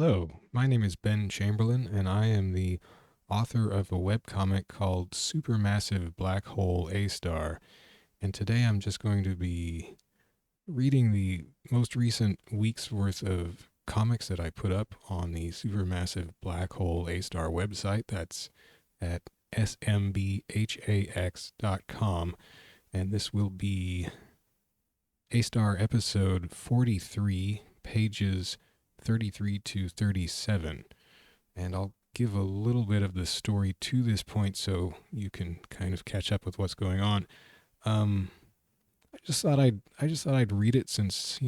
Hello, my name is Ben Chamberlain, and I am the author of a webcomic called Supermassive Black Hole A. And today I'm just going to be reading the most recent week's worth of comics that I put up on the Supermassive Black Hole A website. That's at smbhax.com. And this will be A episode 43, pages 33 to 37. And I'll give a little bit of the story to this point so you can kind of catch up with what's going on. Um, I just thought I'd read it since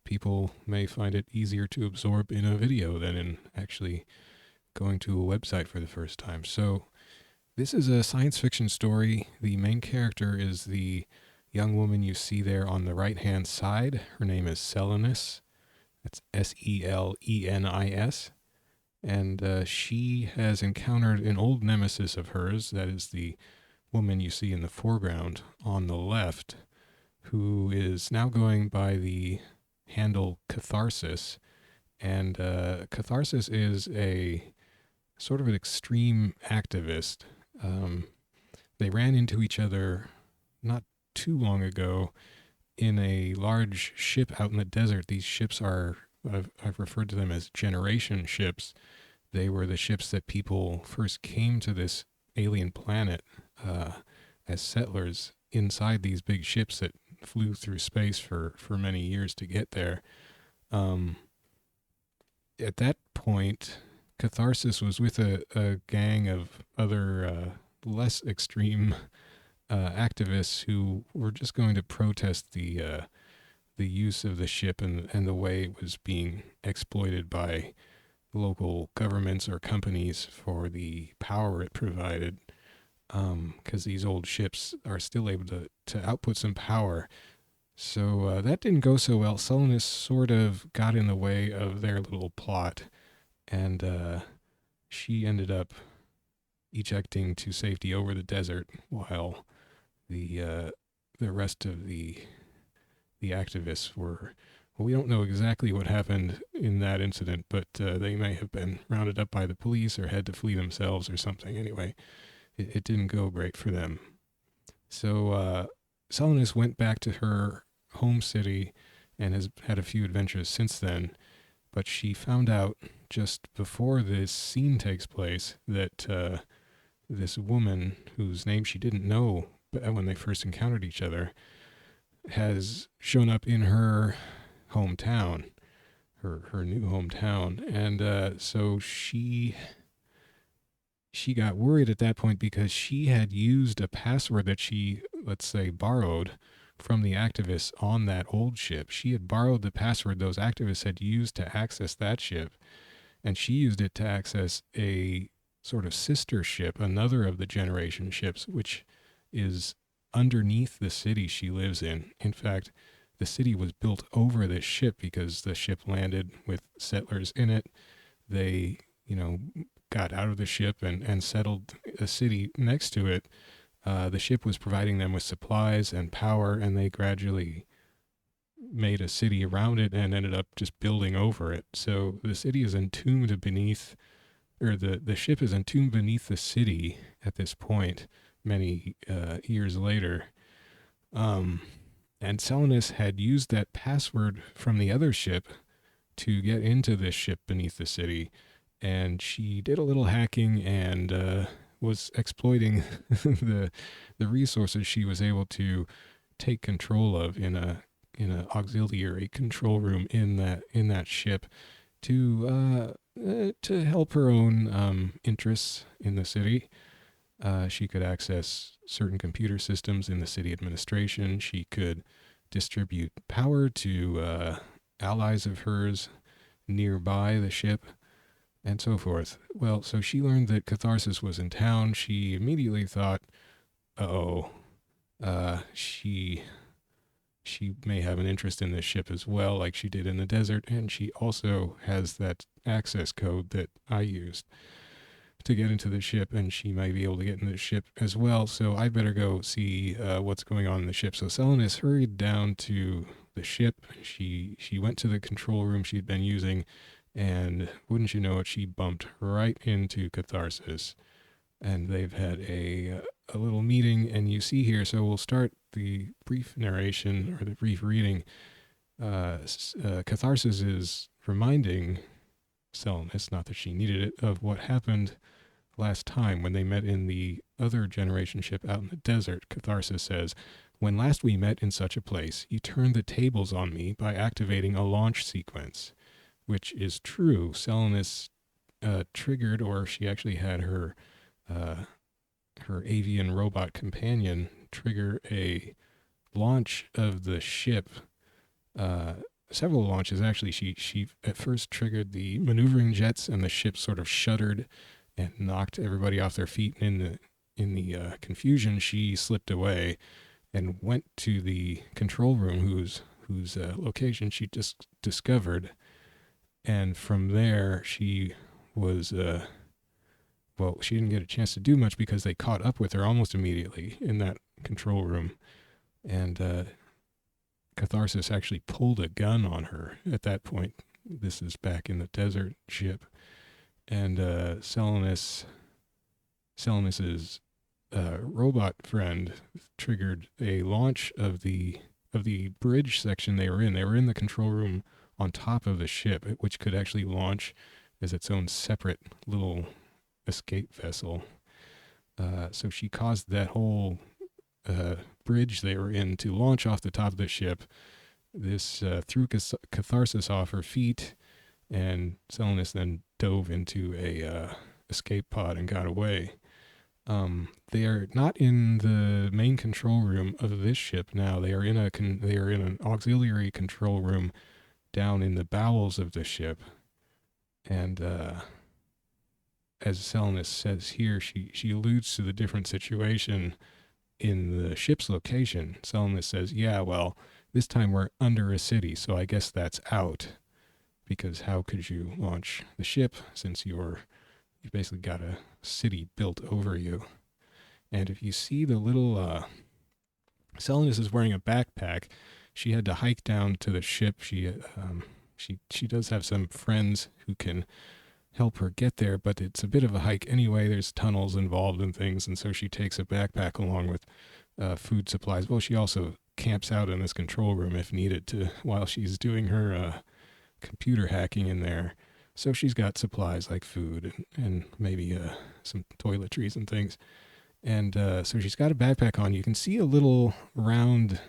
people may find it easier to absorb in a video than in actually going to a website for the first time. So this is a science fiction story. The main character is the young woman you see there on the right hand side. Her name is Selenis. That's Selenis. And she has encountered an old nemesis of hers, that is the woman you see in the foreground on the left, who is now going by the handle Catharsis. And Catharsis is a sort of an extreme activist. They ran into each other not too long ago in a large ship out in the desert. These ships are, I've referred to them as generation ships. They were the ships that people first came to this alien planet as settlers inside these big ships that flew through space for many years to get there. At that point, Catharsis was with a gang of other less extreme activists who were just going to protest the use of the ship and the way it was being exploited by local governments or companies for the power it provided, because these old ships are still able to output some power. So that didn't go so well. Selenis sort of got in the way of their little plot, and she ended up ejecting to safety over the desert while the rest of the activists were. Well, we don't know exactly what happened in that incident, but they may have been rounded up by the police or had to flee themselves or something. Anyway, it didn't go great for them. So Selenis went back to her home city and has had a few adventures since then. But she found out just before this scene takes place that this woman, whose name she didn't know when they first encountered each other, has shown up in her hometown, her new hometown. And so she got worried at that point because she had used a password that she, let's say, borrowed from the activists on that old ship. She had borrowed the password those activists had used to access that ship, and she used it to access a sort of sister ship, another of the generation ships, which is underneath the city she lives in. In fact, the city was built over this ship because the ship landed with settlers in it. They, got out of the ship and settled a city next to it. The ship was providing them with supplies and power, and they gradually made a city around it and ended up just building over it. So the city is entombed beneath, or the ship is entombed beneath the city at this point, many years later. And Selenis had used that password from the other ship to get into this ship beneath the city, and she did a little hacking and was exploiting the resources she was able to take control of in a auxiliary control room in that ship to help her own interests in the city. She could access certain computer systems in the city administration. She could distribute power to allies of hers nearby the ship, and so forth. Well, so she learned that Catharsis was in town. She immediately thought, she may have an interest in this ship as well, like she did in the desert, and she also has that access code that I used to get into the ship, and she might be able to get into the ship as well, so I better go see what's going on in the ship. So Selenis hurried down to the ship. She went to the control room she'd been using, And wouldn't you know it, she bumped right into Catharsis, and they've had a little meeting. And you see here, so we'll start the brief narration or the brief reading. Catharsis is reminding Selenus, not that she needed it, of what happened last time when they met in the other generation ship out in the desert. Catharsis says, "When last we met in such a place, you turned the tables on me by activating a launch sequence," which is true. Selenus triggered, or she actually had uh, her avian robot companion trigger a launch of the ship. Uh, Several launches actually. She at first triggered the maneuvering jets, and the ship sort of shuddered and knocked everybody off their feet. In the confusion, she slipped away and went to the control room, whose location she just discovered. And from there, she was well, she didn't get a chance to do much because they caught up with her almost immediately in that control room. And Catharsis actually pulled a gun on her at that point. This is back in the desert ship. And Selenus's robot friend triggered a launch of the bridge section they were in. They were in the control room on top of the ship, which could actually launch as its own separate little escape vessel. So she caused that whole bridge they were in to launch off the top of the ship. This threw Catharsis off her feet, and Selenus then dove into a escape pod and got away. They are not in the main control room of this ship now. They are in an auxiliary control room down in the bowels of the ship. And as Selenus says here, she alludes to the different situation in the ship's location. Selenus says, "Yeah, well, this time we're under a city, so I guess that's out. Because how could you launch the ship since you've basically got a city built over you?" And if you see the little Selenus is wearing a backpack. She had to hike down to the ship. She does have some friends who can help her get there, but it's a bit of a hike anyway. There's tunnels involved and things, and so she takes a backpack along with food supplies. Well, she also camps out in this control room if needed while she's doing her computer hacking in there. So she's got supplies like food and maybe some toiletries and things. And so she's got a backpack on. You can see a little round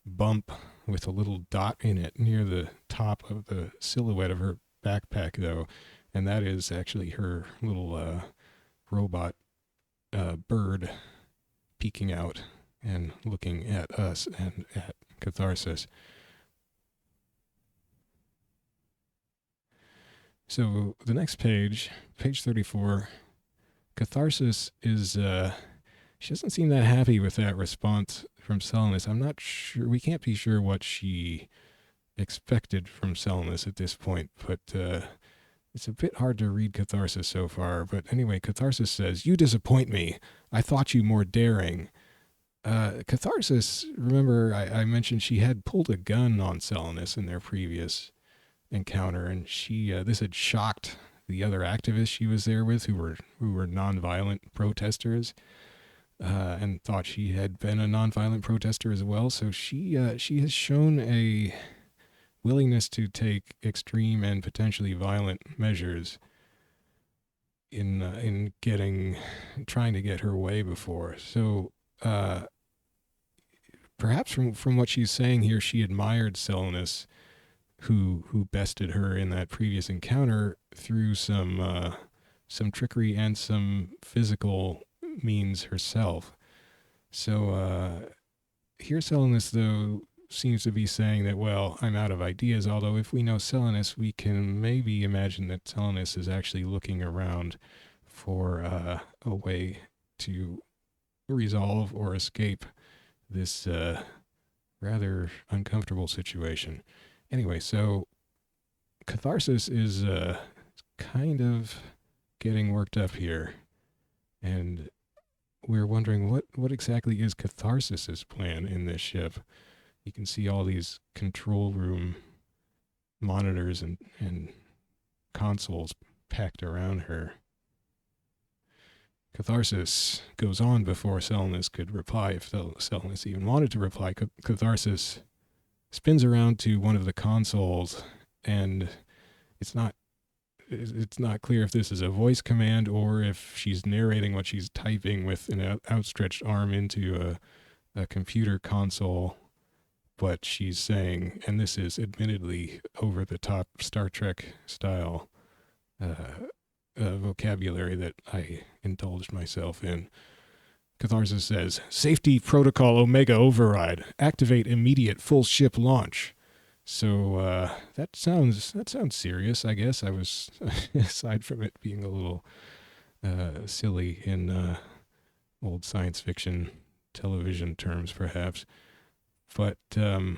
bump with a little dot in it near the top of the silhouette of her backpack, though. And that is actually her little robot bird peeking out and looking at us and at Catharsis. So the next page, page 34, Catharsis is, she doesn't seem that happy with that response from Selenus. I'm not sure, we can't be sure what she expected from Selenus at this point, but it's a bit hard to read Catharsis so far. But anyway, Catharsis says, "You disappoint me. I thought you more daring." Catharsis, remember I mentioned she had pulled a gun on Selenus in their previous encounter, and this had shocked the other activists she was there with, who were nonviolent protesters, and thought she had been a nonviolent protester as well. So she has shown a willingness to take extreme and potentially violent measures in trying to get her way before. So perhaps from what she's saying here, she admired Selenus, who bested her in that previous encounter through some trickery and some physical means herself. So here Selenus, though, seems to be saying that, well, I'm out of ideas, although if we know Selenus, we can maybe imagine that Selenus is actually looking around for a way to resolve or escape this rather uncomfortable situation. Anyway, so Catharsis is kind of getting worked up here, and we're wondering what exactly is Catharsis's plan in this ship. You can see all these control room monitors and consoles packed around her. Catharsis goes on before Selenus could reply, if Selenus even wanted to reply. Catharsis spins around to one of the consoles, and it's not clear if this is a voice command or if she's narrating what she's typing with an outstretched arm into a computer console. But she's saying, and this is admittedly over the top Star Trek style vocabulary that I indulged myself in. Catharsis says, "Safety protocol Omega override. Activate immediate full ship launch." So that sounds serious, I guess. I was, aside from it being a little silly in old science fiction television terms, perhaps. But so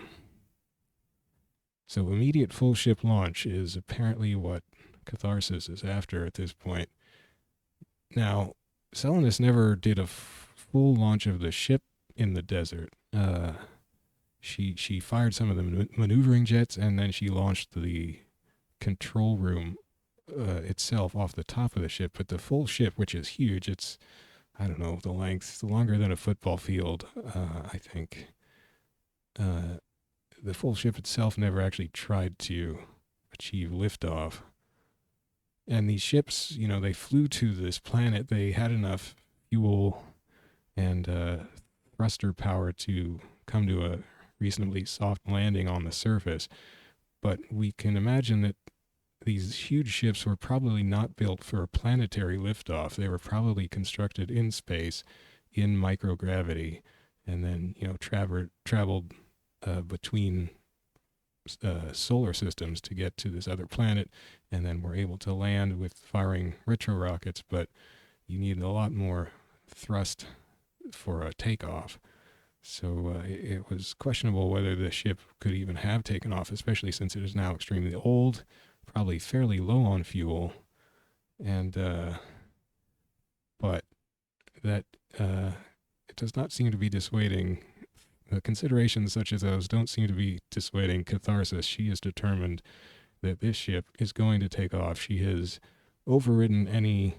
immediate full ship launch is apparently what Catharsis is after at this point. Now, Selenus never did a full launch of the ship in the desert. She fired some of the maneuvering jets, and then she launched the control room itself off the top of the ship. But the full ship, which is huge, it's, I don't know, the length, longer than a football field, I think. The full ship itself never actually tried to achieve liftoff. And these ships, you know, they flew to this planet. They had enough fuel and thruster power to come to a reasonably soft landing on the surface. But we can imagine that these huge ships were probably not built for a planetary liftoff. They were probably constructed in space, in microgravity, and then, you know, traveled between solar systems to get to this other planet, and then were able to land with firing retro rockets. But you need a lot more thrust for a takeoff. So it was questionable whether the ship could even have taken off, especially since it is now extremely old, probably fairly low on fuel, and but that it does not seem to be dissuading. Considerations such as those don't seem to be dissuading Catharsis. She is determined that this ship is going to take off. She has overridden any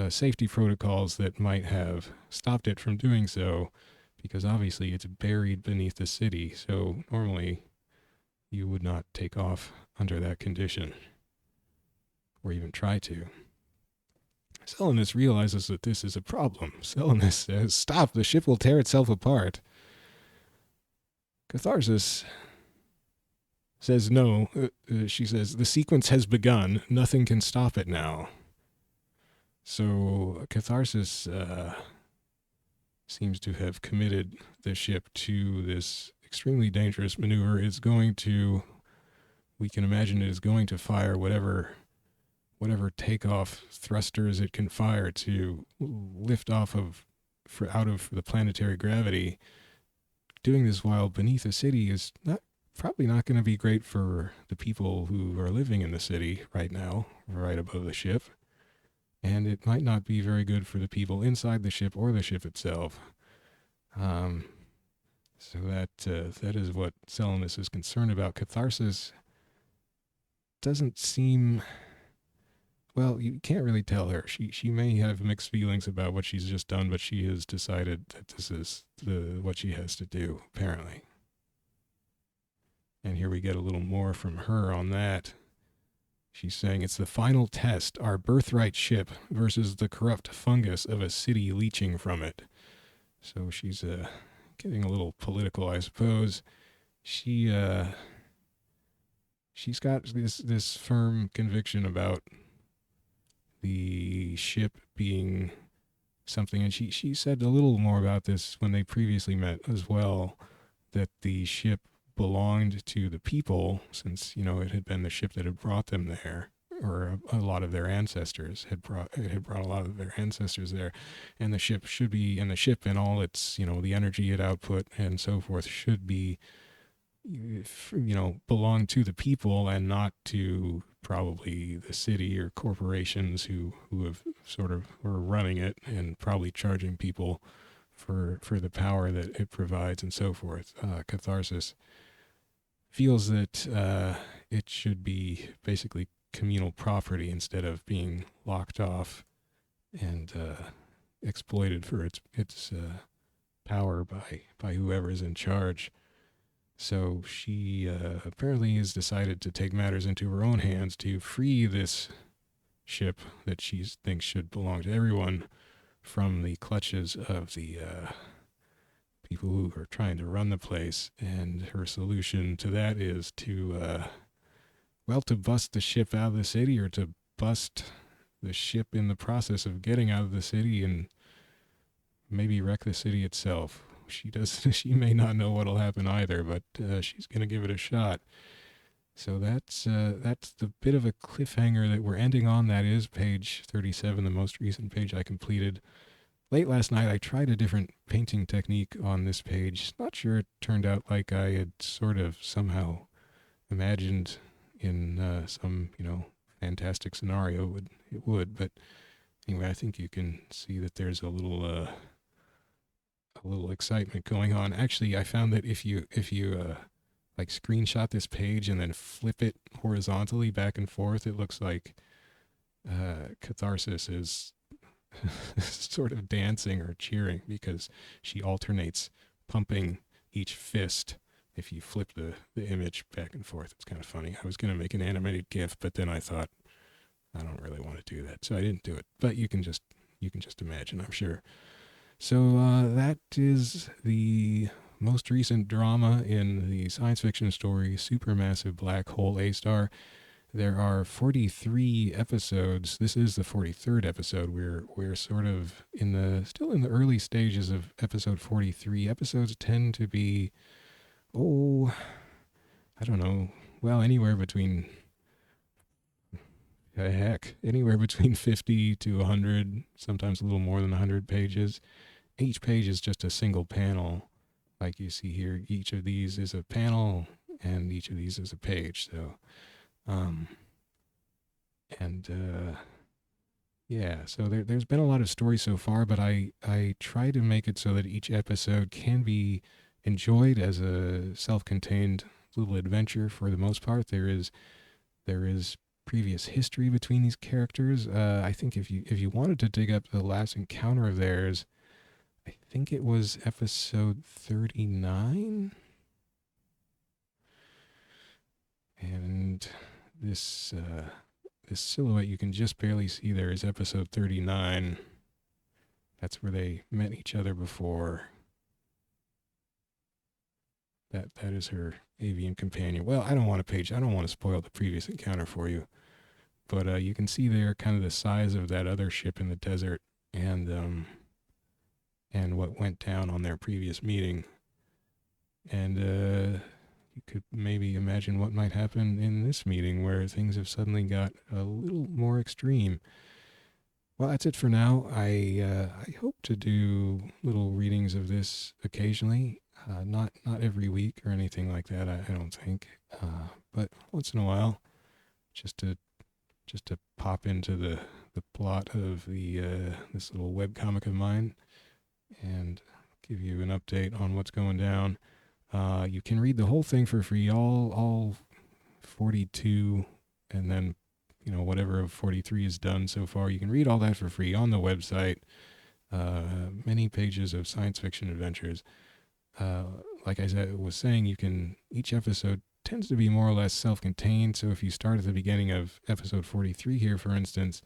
safety protocols that might have stopped it from doing so, because obviously it's buried beneath the city. So normally you would not take off under that condition, or even try to. Selenus realizes that this is a problem. Selenus says, "Stop, the ship will tear itself apart." Catharsis says no. She says, "The sequence has begun. Nothing can stop it now." So Catharsis seems to have committed the ship to this extremely dangerous maneuver. We can imagine it is going to fire whatever takeoff thrusters it can fire to lift off out of the planetary gravity. Doing this while beneath a city is probably not going to be great for the people who are living in the city right now, right above the ship. And it might not be very good for the people inside the ship or the ship itself. So that is what Selenus is concerned about. Catharsis doesn't seem... Well, you can't really tell her. She may have mixed feelings about what she's just done, but she has decided that this is what she has to do, apparently. And here we get a little more from her on that. She's saying, "It's the final test, our birthright ship versus the corrupt fungus of a city leeching from it." So she's getting a little political, I suppose. She's got this firm conviction about the ship being something, and she said a little more about this when they previously met as well, that the ship belonged to the people, since, you know, it had been the ship that had brought them there, or a lot of their ancestors had brought a lot of their ancestors there, and the ship and all its, you know, the energy it output and so forth should be, you know, belong to the people and not to probably the city or corporations who have sort of were running it and probably charging people for the power that it provides and so forth. Catharsis feels that it should be basically communal property instead of being locked off and exploited for its power by whoever's in charge. So she apparently has decided to take matters into her own hands to free this ship that she thinks should belong to everyone from the clutches of the people who are trying to run the place. And her solution to that is to, to bust the ship out of the city, or to bust the ship in the process of getting out of the city, and maybe wreck the city itself. She may not know what'll happen either, but she's gonna give it a shot. So that's the bit of a cliffhanger that we're ending on. That is page 37, the most recent page I completed. Late last night, I tried a different painting technique on this page. Not sure it turned out like I had sort of somehow imagined in some, fantastic scenario it would. But anyway, I think you can see that there's a little excitement going on. Actually, I found that if you like screenshot this page and then flip it horizontally back and forth, it looks like Catharsis is sort of dancing or cheering, because she alternates pumping each fist if you flip the image back and forth. It's kind of funny. I was going to make an animated GIF, but then I thought I don't really want to do that, so I didn't do it. But you can just imagine, I'm sure. So that is the most recent drama in the science fiction story Supermassive Black Hole A star. There are 43 episodes. This is the 43rd episode. We're sort of still in the early stages of episode 43. Episodes tend to be, I don't know, well, anywhere between 50 to 100, sometimes a little more than 100 pages. Each page is just a single panel, like you see here. Each of these is a panel, and each of these is a page. So, so there's been a lot of stories so far, but I try to make it so that each episode can be enjoyed as a self-contained little adventure for the most part. There is previous history between these characters. I think if you wanted to dig up the last encounter of theirs, I think it was episode 39. And this silhouette you can just barely see there is episode 39. That's where they met each other before. That is her avian companion. Well, I don't want to spoil the previous encounter for you. But you can see there kind of the size of that other ship in the desert, and what went down on their previous meeting. And you could maybe imagine what might happen in this meeting, where things have suddenly got a little more extreme. Well, that's it for now. I hope to do little readings of this occasionally. Not every week or anything like that, I don't think. But once in a while, just to pop into the plot of this little webcomic of mine and give you an update on what's going down. You can read the whole thing for free, all 42, and then whatever of 43 is done so far. You can read all that for free on the website. Many pages of science fiction adventures. Like I was saying, each episode tends to be more or less self-contained. So if you start at the beginning of episode 43 here, for instance,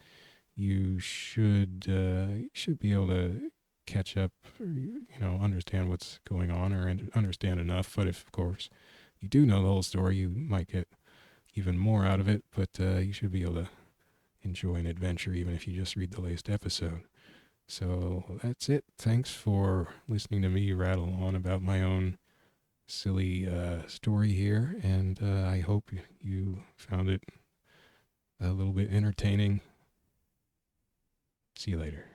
you should be able to catch up, or, understand what's going on, or understand enough. But if, of course, you do know the whole story, you might get even more out of it. But you should be able to enjoy an adventure even if you just read the latest episode. So that's it. Thanks for listening to me rattle on about my own silly story here, and I hope you found it a little bit entertaining. See you later.